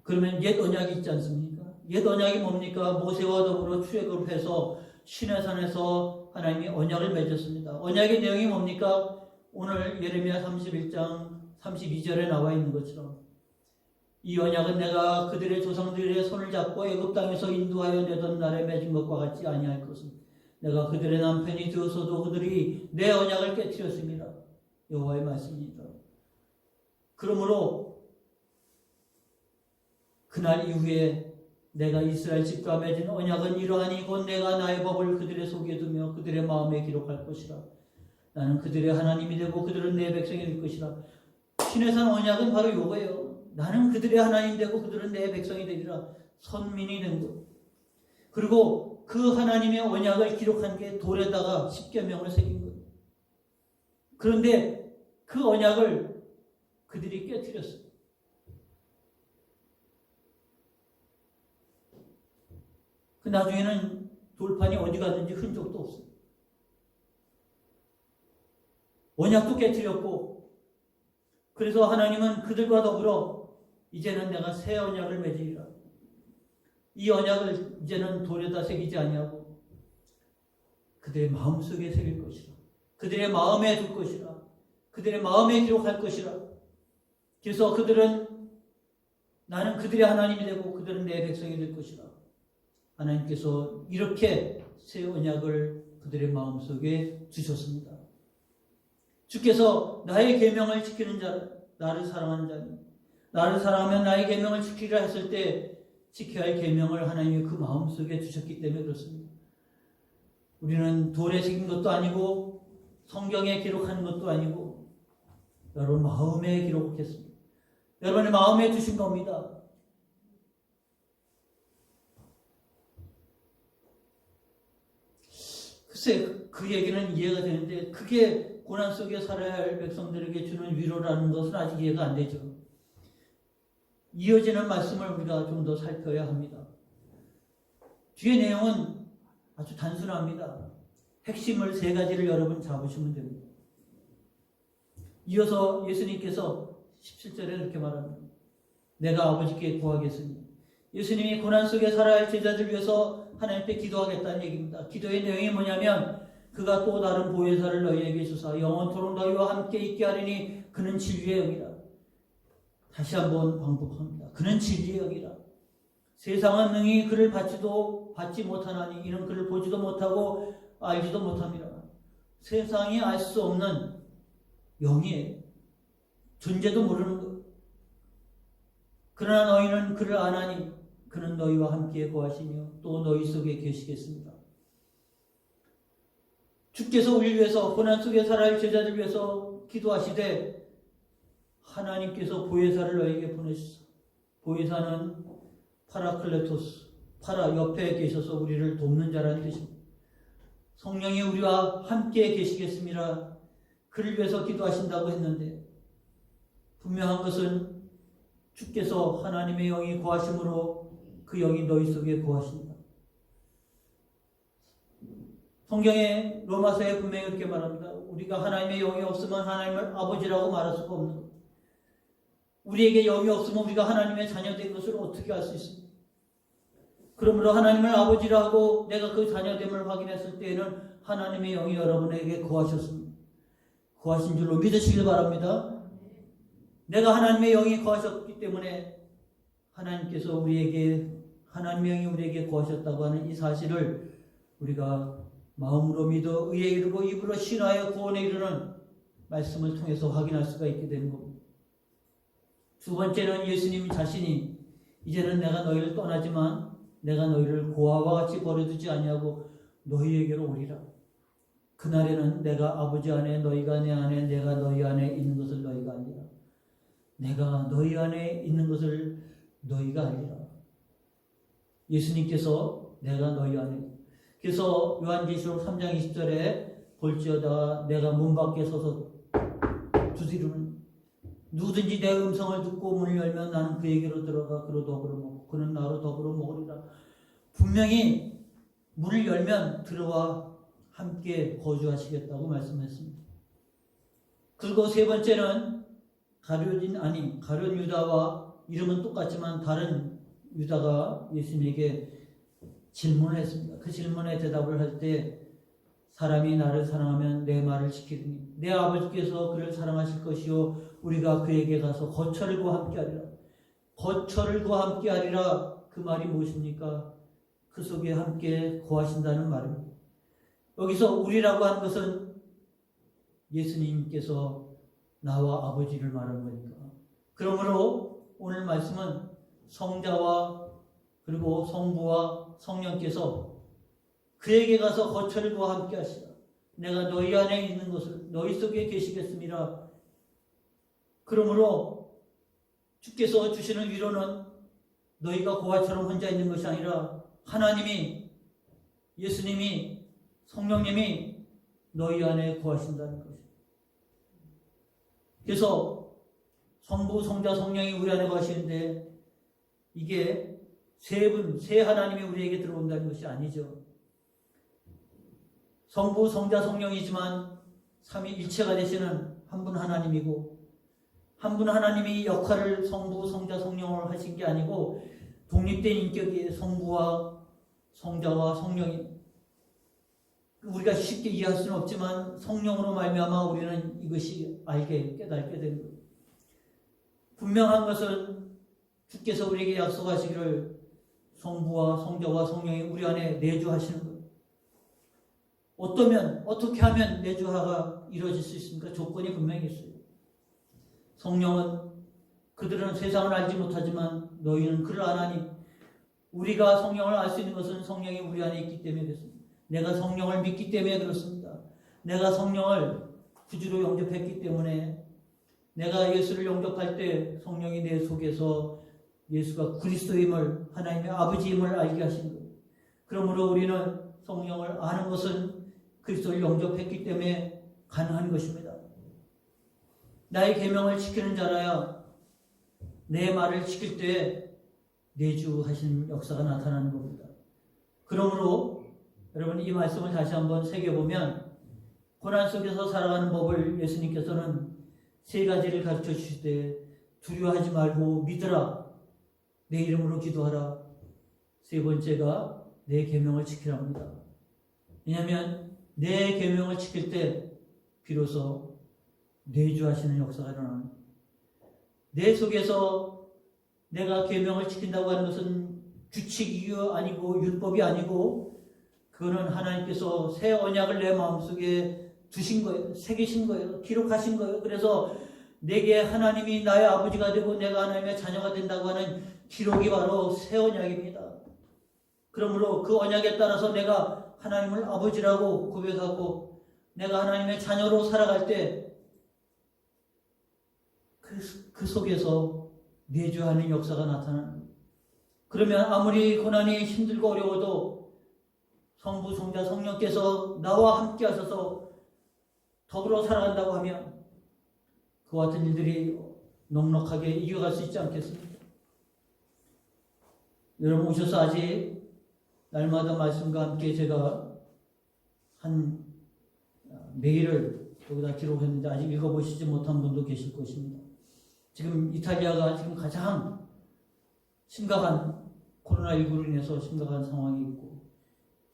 그러면 옛 언약이 있지 않습니까? 옛 언약이 뭡니까? 모세와 더불어 출애굽을 해서 시내산에서 하나님이 언약을 맺었습니다. 언약의 내용이 뭡니까? 오늘 예레미야 31장 32절에 나와 있는 것처럼 이 언약은 내가 그들의 조상들의 손을 잡고 애굽 땅에서 인도하여 내던 날에 맺은 것과 같지 아니할 것은 내가 그들의 남편이 되어서도 그들이 내 언약을 깨뜨렸습니다. 여호와의 말씀입니다. 그러므로 그날 이후에 내가 이스라엘 집과 맺은 언약은 이러하니 곧 내가 나의 법을 그들의 속에 두며 그들의 마음에 기록할 것이라. 나는 그들의 하나님이 되고 그들은 내 백성이 될 것이라. 시내산 언약은 바로 이거예요. 나는 그들의 하나님 되고 그들은 내 백성이 되리라. 선민이 된 것. 그리고 그 하나님의 언약을 기록한 게 돌에다가 십계명을 새긴 거예요. 그런데 그 언약을 그들이 깨뜨렸어요. 그 나중에는 돌판이 어디 가든지 흔적도 없어요. 언약도 깨뜨렸고, 그래서 하나님은 그들과 더불어 이제는 내가 새 언약을 맺으리라. 이 언약을 이제는 돌에다 새기지 아니하고 그들의 마음속에 새길 것이라. 그들의 마음에 둘 것이라. 그들의 마음에 기록할 것이라. 그래서 그들은 나는 그들의 하나님이 되고 그들은 내 백성이 될 것이라. 하나님께서 이렇게 새 언약을 그들의 마음속에 주셨습니다. 주께서 나의 계명을 지키는 자, 나를 사랑하는 자니 나를 사랑하면 나의 계명을 지키리라 했을 때 지켜야 할 계명을 하나님이 그 마음속에 주셨기 때문에 그렇습니다. 우리는 돌에 새긴 것도 아니고 성경에 기록한 것도 아니고 여러분 마음에 기록했습니다. 여러분의 마음에 두신 겁니다. 글쎄 그 얘기는 이해가 되는데 그게 고난 속에 살아야 할 백성들에게 주는 위로라는 것은 아직 이해가 안 되죠. 이어지는 말씀을 우리가 좀 더 살펴야 합니다. 뒤의 내용은 아주 단순합니다. 핵심을 세 가지를 여러분 잡으시면 됩니다. 이어서 예수님께서 17절에 이렇게 말합니다. 내가 아버지께 구하겠으니 예수님이 고난 속에 살아야 할 제자들 위해서 하나님께 기도하겠다는 얘기입니다. 기도의 내용이 뭐냐면 그가 또 다른 보혜사를 너희에게 주사 영원토록 너희와 함께 있게 하리니 그는 진리의 영이라. 다시 한번 반복합니다. 그는 진리의 영이라. 세상은 능히 그를 받지 못하나니 이는 그를 보지도 못하고 알지도 못합니다. 세상이 알 수 없는 영이에요. 존재도 모르는 것. 그러나 너희는 그를 아나니 그는 너희와 함께 거하시며 또 너희 속에 계시겠습니다. 주께서 우리 위해서 고난 속에 살아야 할 제자들 위해서 기도하시되 하나님께서 보혜사를 너희에게 보내주사. 보혜사는 파라클레토스, 파라 옆에 계셔서 우리를 돕는 자라는 뜻입니다. 성령이 우리와 함께 계시겠습니다. 그를 위해서 기도하신다고 했는데 분명한 것은 주께서 하나님의 영이 거하심으로 그 영이 너희 속에 거하신다. 성경에 로마서에 분명히 이렇게 말합니다. 우리가 하나님의 영이 없으면 하나님을 아버지라고 말할 수가 없는 것. 우리에게 영이 없으면 우리가 하나님의 자녀된 것을 어떻게 알 수 있습니까? 그러므로 하나님을 아버지라고 내가 그 자녀됨을 확인했을 때에는 하나님의 영이 여러분에게 거하셨습니다. 거하신 줄로 믿으시길 바랍니다. 내가 하나님의 영이 거하셨기 때문에 하나님께서 우리에게 하나님의 영이 우리에게 거하셨다고 하는 이 사실을 우리가 마음으로 믿어 의에 이르고 입으로 신하여 구원에 이르는 말씀을 통해서 확인할 수가 있게 되는 겁니다. 두 번째는 예수님 자신이 이제는 내가 너희를 떠나지만 내가 너희를 고아와 같이 버려두지 아니하고 너희에게로 오리라. 그날에는 내가 아버지 안에 너희가 내 안에 내가 너희 안에 있는 것을 너희가 알리라. 내가 너희 안에 있는 것을 너희가 알리라. 예수님께서 내가 너희 안에 그래서 요한계시록 3장 20절에 볼지어다 내가 문 밖에 서서 두드리는 누구든지 내 음성을 듣고 문을 열면 나는 그에게로 들어가 그로 더불어 먹고 그는 나로 더불어 먹으리라. 분명히 문을 열면 들어와 함께 거주하시겠다고 말씀했습니다. 그리고 세 번째는 가룟 유다와 이름은 똑같지만 다른 유다가 예수님에게 질문을 했습니다. 그 질문에 대답을 할 때 사람이 나를 사랑하면 내 말을 지키리니 내 아버지께서 그를 사랑하실 것이요 우리가 그에게 가서 거처를 함께하리라. 거처를 함께하리라. 그 말이 무엇입니까? 그 속에 함께 거하신다는 말입니다. 여기서 우리라고 하는 것은 예수님께서 나와 아버지를 말하는 거니까. 그러므로 오늘 말씀은 성자와 그리고 성부와 성령께서 그에게 가서 거처를 함께 하시라. 내가 너희 안에 있는 것을 너희 속에 계시겠습니다. 그러므로 주께서 주시는 위로는 너희가 고아처럼 혼자 있는 것이 아니라 하나님이 예수님이 성령님이 너희 안에 거하신다는 것입니다. 그래서 성부, 성자, 성령이 우리 안에 거하시는데 이게 세 하나님이 우리에게 들어온다는 것이 아니죠. 성부, 성자, 성령이지만 삼위일체가 되시는 한 분 하나님이고 한 분 하나님이 역할을 성부, 성자, 성령을 하신 게 아니고 독립된 인격이 성부와 성자와 성령이 우리가 쉽게 이해할 수는 없지만 성령으로 말미암아 우리는 이것이 깨닫게 되는 거예요. 분명한 것은 주께서 우리에게 약속하시기를 성부와 성자와 성령이 우리 안에 내주하시는 거예요. 어떻게 하면 내주하가 이루어질 수 있습니까? 조건이 분명히 있어요. 성령은 그들은 세상을 알지 못하지만 너희는 그를 아나니 우리가 성령을 알 수 있는 것은 성령이 우리 안에 있기 때문에 그렇습니다. 내가 성령을 믿기 때문에 그렇습니다. 내가 성령을 구주로 영접했기 때문에 내가 예수를 영접할 때 성령이 내 속에서 예수가 그리스도임을 하나님의 아버지임을 알게 하신 거예요. 그러므로 우리는 성령을 아는 것은 그리스도를 영접했기 때문에 가능한 것입니다. 나의 계명을 지키는 자라야 내 말을 지킬 때 내주하신 역사가 나타나는 겁니다. 그러므로 여러분 이 말씀을 다시 한번 새겨보면 고난 속에서 살아가는 법을 예수님께서는 세 가지를 가르쳐 주실 때 두려워하지 말고 믿으라. 내 이름으로 기도하라. 세 번째가 내 계명을 지키랍니다. 왜냐하면 내 계명을 지킬 때 비로소 내주하시는 역사가 일어납니다. 내 속에서 내가 계명을 지킨다고 하는 것은 규칙이 아니고 율법이 아니고 그거는 하나님께서 새 언약을 내 마음속에 두신 거예요. 새기신 거예요. 기록하신 거예요. 그래서 내게 하나님이 나의 아버지가 되고 내가 하나님의 자녀가 된다고 하는 기록이 바로 새 언약입니다. 그러므로 그 언약에 따라서 내가 하나님을 아버지라고 고백하고 내가 하나님의 자녀로 살아갈 때 그 속에서 내주하는 역사가 나타나는. 그러면 아무리 고난이 힘들고 어려워도 성부, 성자, 성령께서 나와 함께 하셔서 더불어 살아간다고 하면 그와 같은 일들이 넉넉하게 이겨갈 수 있지 않겠습니까? 여러분 오셔서 아직 날마다 말씀과 함께 제가 한 메일을 여기다 기록했는데 아직 읽어보시지 못한 분도 계실 것입니다. 지금 이탈리아가 지금 가장 심각한 코로나19로 인해서 심각한 상황이 있고,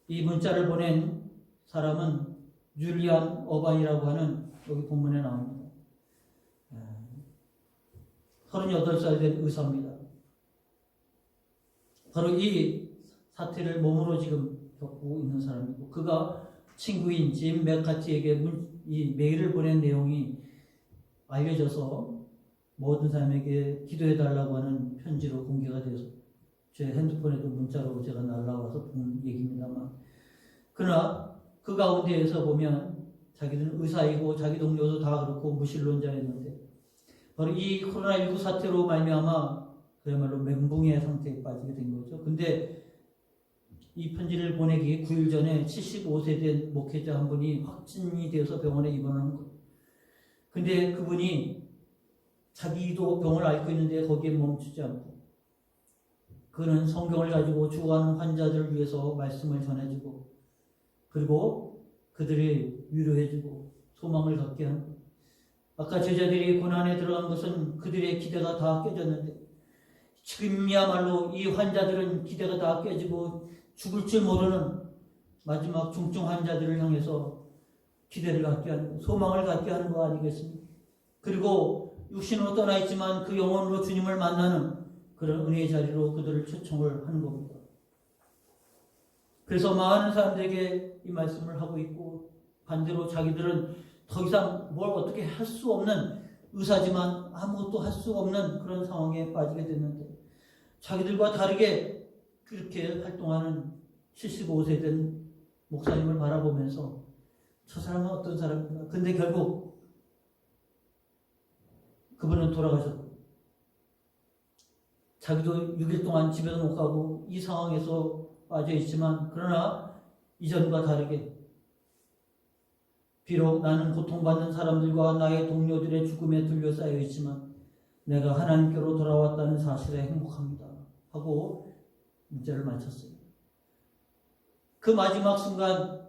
이 문자를 보낸 사람은 줄리안 어반이라고 하는, 여기 본문에 나옵니다. 38살 된 의사입니다. 바로 이 사태를 몸으로 지금 겪고 있는 사람이고, 그가 친구인 짐 맥카티에게 이 메일을 보낸 내용이 알려져서 모든 사람에게 기도해달라고 하는 편지로 공개가 돼서 제 핸드폰에도 문자로 제가 날라와서 본 얘기입니다만, 그러나 그 가운데에서 보면 자기는 의사이고 자기 동료도 다 그렇고 무신론자였는데, 바로 이 코로나19 사태로 말미암아 그야말로 멘붕의 상태에 빠지게 된 거죠. 근데 이 편지를 보내기 9일 전에 75세 된 목회자 한 분이 확진이 되어서 병원에 입원한 거예요. 근데 그분이 자기도 병을 앓고 있는데 거기에 멈추지 않고, 그는 성경을 가지고 죽어가는 환자들을 위해서 말씀을 전해주고, 그리고 그들을 위로해주고 소망을 갖게 하는 거예요. 아까 제자들이 고난에 들어간 것은 그들의 기대가 다 깨졌는데, 지금이야말로 이 환자들은 기대가 다 깨지고 죽을 줄 모르는 마지막 중증 환자들을 향해서 기대를 갖게 하는 거, 소망을 갖게 하는 거 아니겠습니까? 그리고 육신으로 떠나 있지만 그 영혼으로 주님을 만나는 그런 은혜의 자리로 그들을 초청을 하는 겁니다. 그래서 많은 사람들에게 이 말씀을 하고 있고, 반대로 자기들은 더 이상 뭘 어떻게 할 수 없는 의사지만 아무것도 할 수 없는 그런 상황에 빠지게 됐는데, 자기들과 다르게 그렇게 활동하는 75세 된 목사님을 바라보면서 저 사람은 어떤 사람인가? 근데 결국 그분은 돌아가셨고, 자기도 6일 동안 집에도 못 가고 이 상황에서 빠져 있지만, 그러나 이전과 다르게 비록 나는 고통받는 사람들과 나의 동료들의 죽음에 둘러싸여 있지만 내가 하나님께로 돌아왔다는 사실에 행복합니다 하고 문자를 마쳤어요. 그 마지막 순간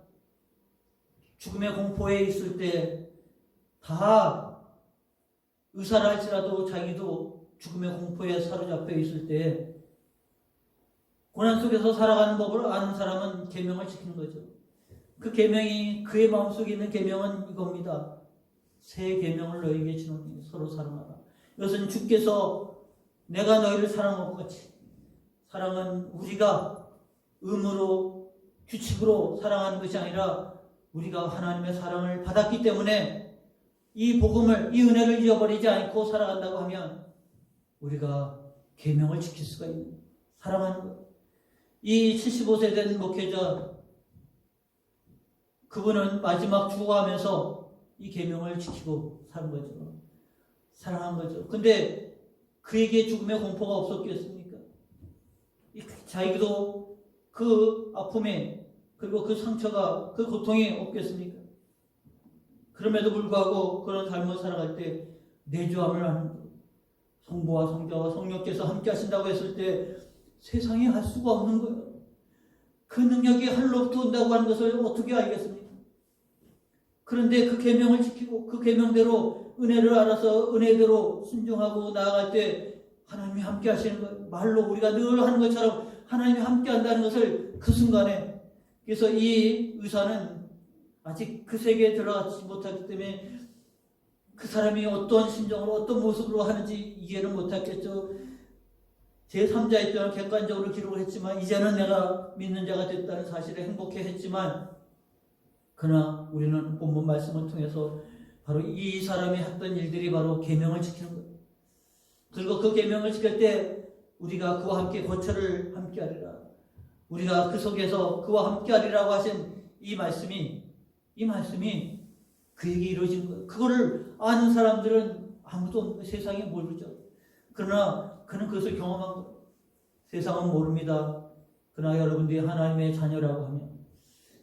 죽음의 공포에 있을 때, 다 의사라 할지라도 자기도 죽음의 공포에 사로잡혀 있을 때 고난 속에서 살아가는 법을 아는 사람은 계명을 지키는 거죠. 그 계명이, 그의 마음속에 있는 계명은 이겁니다. 새 계명을 너희에게 주노니 서로 사랑하라. 이것은 주께서 내가 너희를 사랑한 것 같이, 사랑은 우리가 의무로 규칙으로 사랑하는 것이 아니라 우리가 하나님의 사랑을 받았기 때문에 이 복음을, 이 은혜를 잃어버리지 않고 살아간다고 하면 우리가 계명을 지킬 수가 있는, 사랑하는 것. 이 75세 된 목회자, 그분은 마지막 죽어가면서 이 계명을 지키고 사는 거죠. 사랑한 거죠. 근데 그에게 죽음의 공포가 없었겠습니까? 자기도 그 아픔에, 그리고 그 상처가, 그 고통이 없겠습니까? 그럼에도 불구하고 그런 삶을 살아갈 때 내주함을 하는 것, 성부와 성자와 성령께서 함께 하신다고 했을 때 세상에 할 수가 없는 거예요. 그 능력이 하늘로부터 온다고 하는 것을 어떻게 알겠습니까? 그런데 그 계명을 지키고 그 계명대로 은혜를 알아서 은혜대로 순종하고 나아갈 때 하나님이 함께 하시는 것, 말로 우리가 늘 하는 것처럼 하나님이 함께 한다는 것을 그 순간에, 그래서 이 의사는 아직 그 세계에 들어가지 못하기 때문에 그 사람이 어떤 심정으로 어떤 모습으로 하는지 이해는 못했겠죠. 제3자 입장을 객관적으로 기록을 했지만 이제는 내가 믿는 자가 됐다는 사실에 행복해 했지만, 그러나 우리는 본문 말씀을 통해서 바로 이 사람이 했던 일들이 바로 계명을 지키는 거예요. 그리고 그 계명을 지킬 때 우리가 그와 함께 거처를 함께 하리라, 우리가 그 속에서 그와 함께 하리라고 하신 이 말씀이 그에게 이루어진 거예요. 그거를 아는 사람들은 아무도 없는 거예요. 세상에 모르죠. 그러나 그는 그것을 경험한 거예요. 세상은 모릅니다. 그러나 여러분들이 하나님의 자녀라고 하면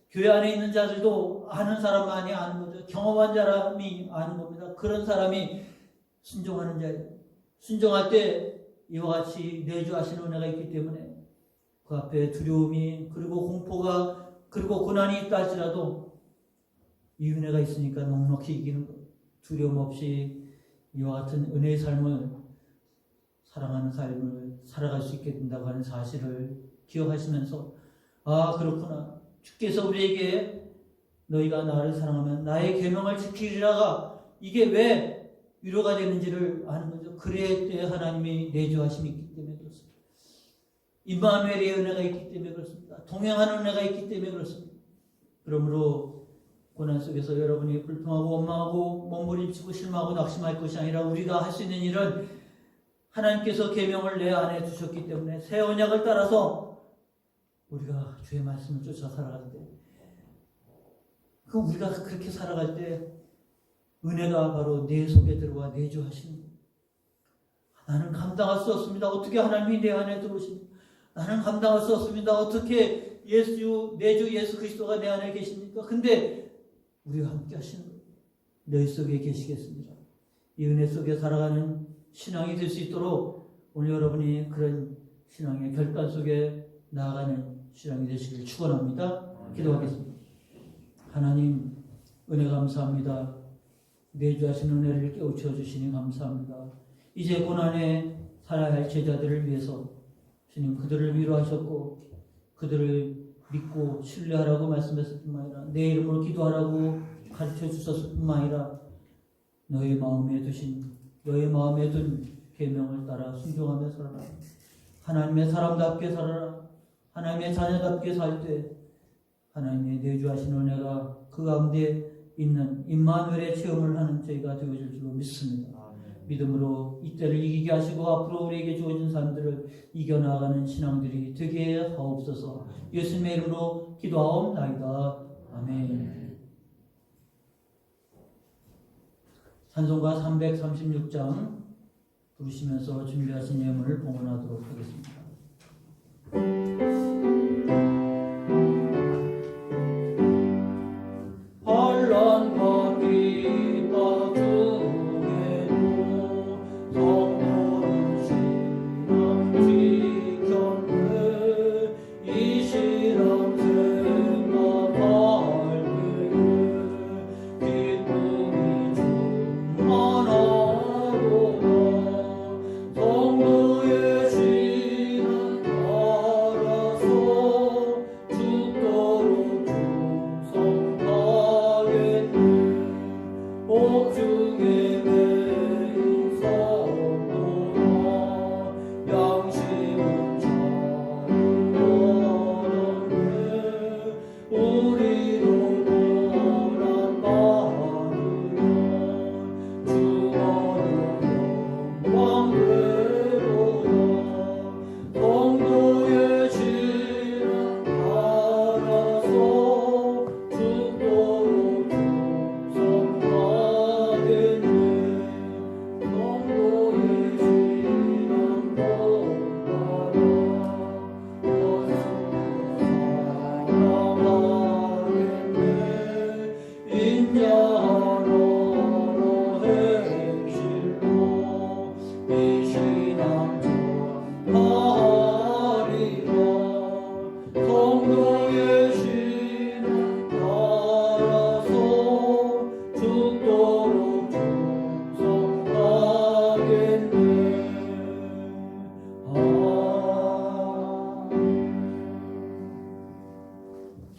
교회 안에 있는 자들도 아는 사람만이 아는 거죠. 경험한 사람이 아는 겁니다. 그런 사람이 순종하는 자예요. 순종할 때 이와 같이 내주하시는 은혜가 있기 때문에 그 앞에 두려움이 그리고 공포가 그리고 고난이 있다 할지라도 이 은혜가 있으니까 넉넉히 이기는 것, 두려움 없이 이와 같은 은혜의 삶을 사랑하는 삶을 살아갈 수 있게 된다고 하는 사실을 기억하시면서 아 그렇구나 주께서 우리에게 너희가 나를 사랑하면 나의 계명을 지키리라가 이게 왜 위로가 되는지를 아는 거죠. 그래 때 하나님이 내주하심이 있기 때문에 그렇습니다. 임마누엘의 은혜가 있기 때문에 그렇습니다. 동행하는 은혜가 있기 때문에 그렇습니다. 그러므로 고난 속에서 여러분이 불평하고 원망하고 몸부림치고 실망하고 낙심할 것이 아니라 우리가 할 수 있는 일은 하나님께서 계명을 내 안에 두셨기 때문에 새 언약을 따라서 우리가 주의 말씀을 쫓아 살아갈 때 그 우리가 그렇게 살아갈 때 은혜가 바로 내 속에 들어와 내주하시는 거예요. 나는 감당할 수 없습니다. 어떻게 하나님이 내 안에 들어오십니까? 나는 감당할 수 없습니다. 어떻게 내 주 예수 그리스도가 내 안에 계십니까? 근데 우리와 함께 하시는 거예요. 너희 속에 계시겠습니다. 이 은혜 속에 살아가는 신앙이 될 수 있도록 오늘 여러분이 그런 신앙의 결단 속에 나아가는 신앙이 되시길 축원합니다. 기도하겠습니다. 하나님 은혜 감사합니다. 내주하신 은혜를 깨우쳐 주시니 감사합니다. 이제 고난에 살아야 할 제자들을 위해서 주님 그들을 위로하셨고 그들을 믿고 신뢰하라고 말씀했을 뿐만 아니라 내 이름으로 기도하라고 가르쳐 주셨을 뿐만 아니라 너의 마음에 둔 계명을 따라 순종하며 살아라. 하나님의 사람답게 살아라. 하나님의 자녀답게 살 때 하나님의 내주하신 은혜가 그 가운데 있는 임마누엘의 체험을 하는 저희가 되어질 줄로 믿습니다. 믿음으로 이때를 이기게 하시고 앞으로 우리에게 주어진 삶들을 이겨나가는 신앙들이 되게 하옵소서. 예수님의 이름으로 기도하옵나이다. 아멘. 찬송가 336장 부르시면서 준비하신 예물을 봉헌하도록 하겠습니다.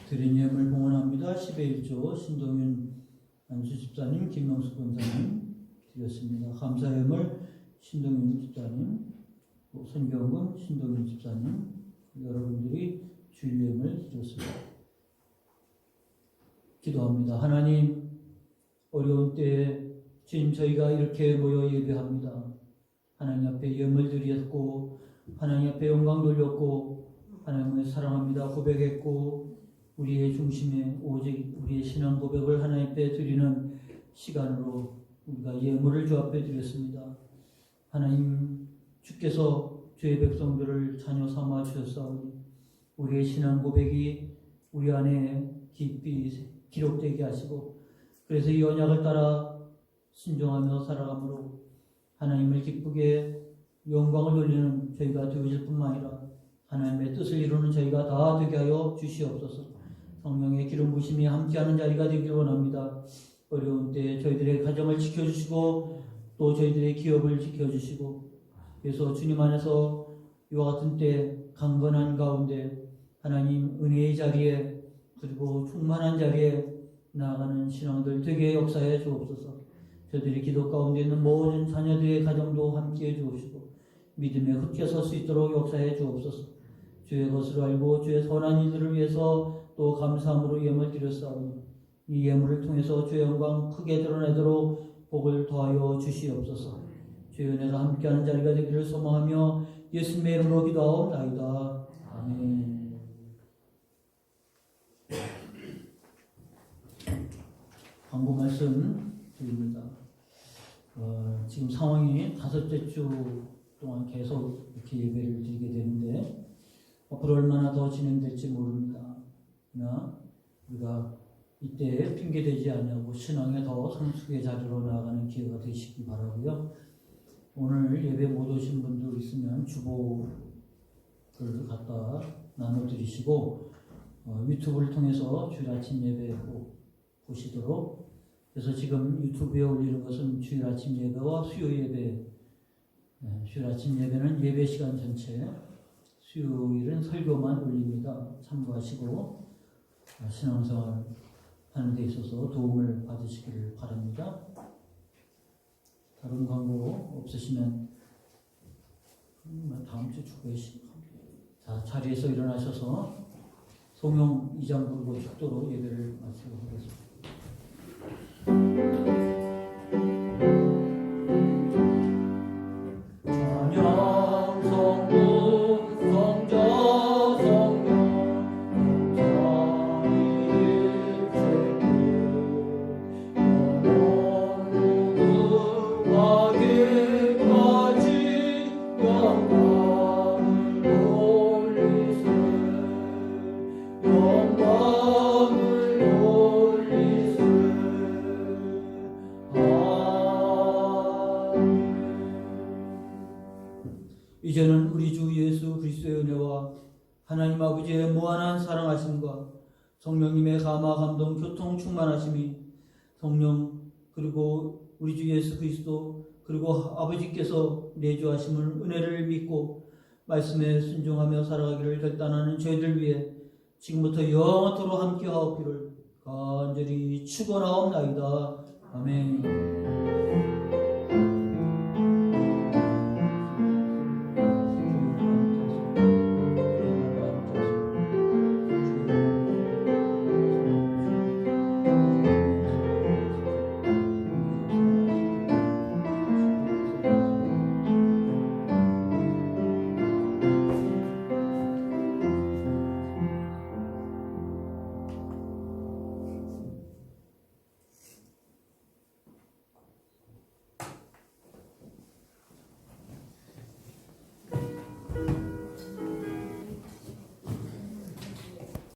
드린 예물 봉헌합니다. 10의 1조 신동윤 안수 집사님, 김명숙 권사님 드렸습니다. 감사 예물 신동윤 집사님, 선경금 신동윤 집사님, 여러분들이 주일 예물 드렸습니다. 기도합니다. 하나님, 어려운 때에 주님 저희가 이렇게 모여 예배합니다. 하나님 앞에 예물 드렸고 하나님 앞에 영광 돌렸고 하나님을 사랑합니다 고백했고 우리의 중심에 오직 우리의 신앙 고백을 하나님 앞에 드리는 시간으로 우리가 예물을 주 앞에 드렸습니다. 하나님 주께서 주의 백성들을 자녀 삼아 주셨사오니 우리의 신앙 고백이 우리 안에 깊이 기록되게 하시고 그래서 이 언약을 따라 순종하며 살아감으로 하나님을 기쁘게 영광을 돌리는 저희가 되어질 뿐만 아니라 하나님의 뜻을 이루는 저희가 다 되게 하여 주시옵소서. 성령의 기름 부심이 함께하는 자리가 되길 원합니다. 어려운 때에 저희들의 가정을 지켜주시고 또 저희들의 기업을 지켜주시고, 그래서 주님 안에서 이와 같은 때 강건한 가운데 하나님 은혜의 자리에 그리고 충만한 자리에 나아가는 신앙들 되게 역사해 주옵소서. 저희들이 기도 가운데 있는 모든 자녀들의 가정도 함께해 주옵시고 믿음에 흙게 설 수 있도록 역사해 주옵소서. 주의 것을 알고 주의 선한 일들을 위해서 또 감사함으로 예물 드렸사오니 이 예물을 통해서 주의 영광 크게 드러내도록 복을 더하여 주시옵소서. 주의 은혜가 함께하는 자리가 되기를 소망하며 예수님의 이름으로 기도하옵나이다. 아멘. 광고 말씀 드립니다. 지금 상황이 5째 주 동안 계속 이렇게 예배를 드리게 되는데 앞으로 얼마나 더 진행될지 모릅니다. 그러나 우리가 이때 핑계대지 않냐고 신앙의 더 성숙의 자리로 나아가는 기회가 되시기 바라고요. 오늘 예배 못 오신 분들 있으면 주보를 갖다 나눠드리시고 유튜브를 통해서 주일 아침 예배 꼭 보시도록. 그래서 지금 유튜브에 올리는 것은 주일 아침 예배와 수요 예배. 주일 아침 예배는 예배 시간 전체, 수요일은 설교만 올립니다. 참고하시고 신앙생활 하는 데 있어서 도움을 받으시기를 바랍니다. 다른 광고 없으시면 다음 주 주보에 자리에서 일어나셔서 송영 2장 부르고 축도로 예배를 마치도록 하겠습니다. 이제는 우리 주 예수 그리스도의 은혜와 하나님 아버지의 무한한 사랑하심과 성령님의 감화 감동 교통 충만하심이 성령 그리고 우리 주 예수 그리스도 그리고 아버지께서 내주하심을 은혜를 믿고 말씀에 순종하며 살아가기를 결단하는 저희들 위해 지금부터 영원토록 함께하옵기를 간절히 축원하옵나이다. 아멘.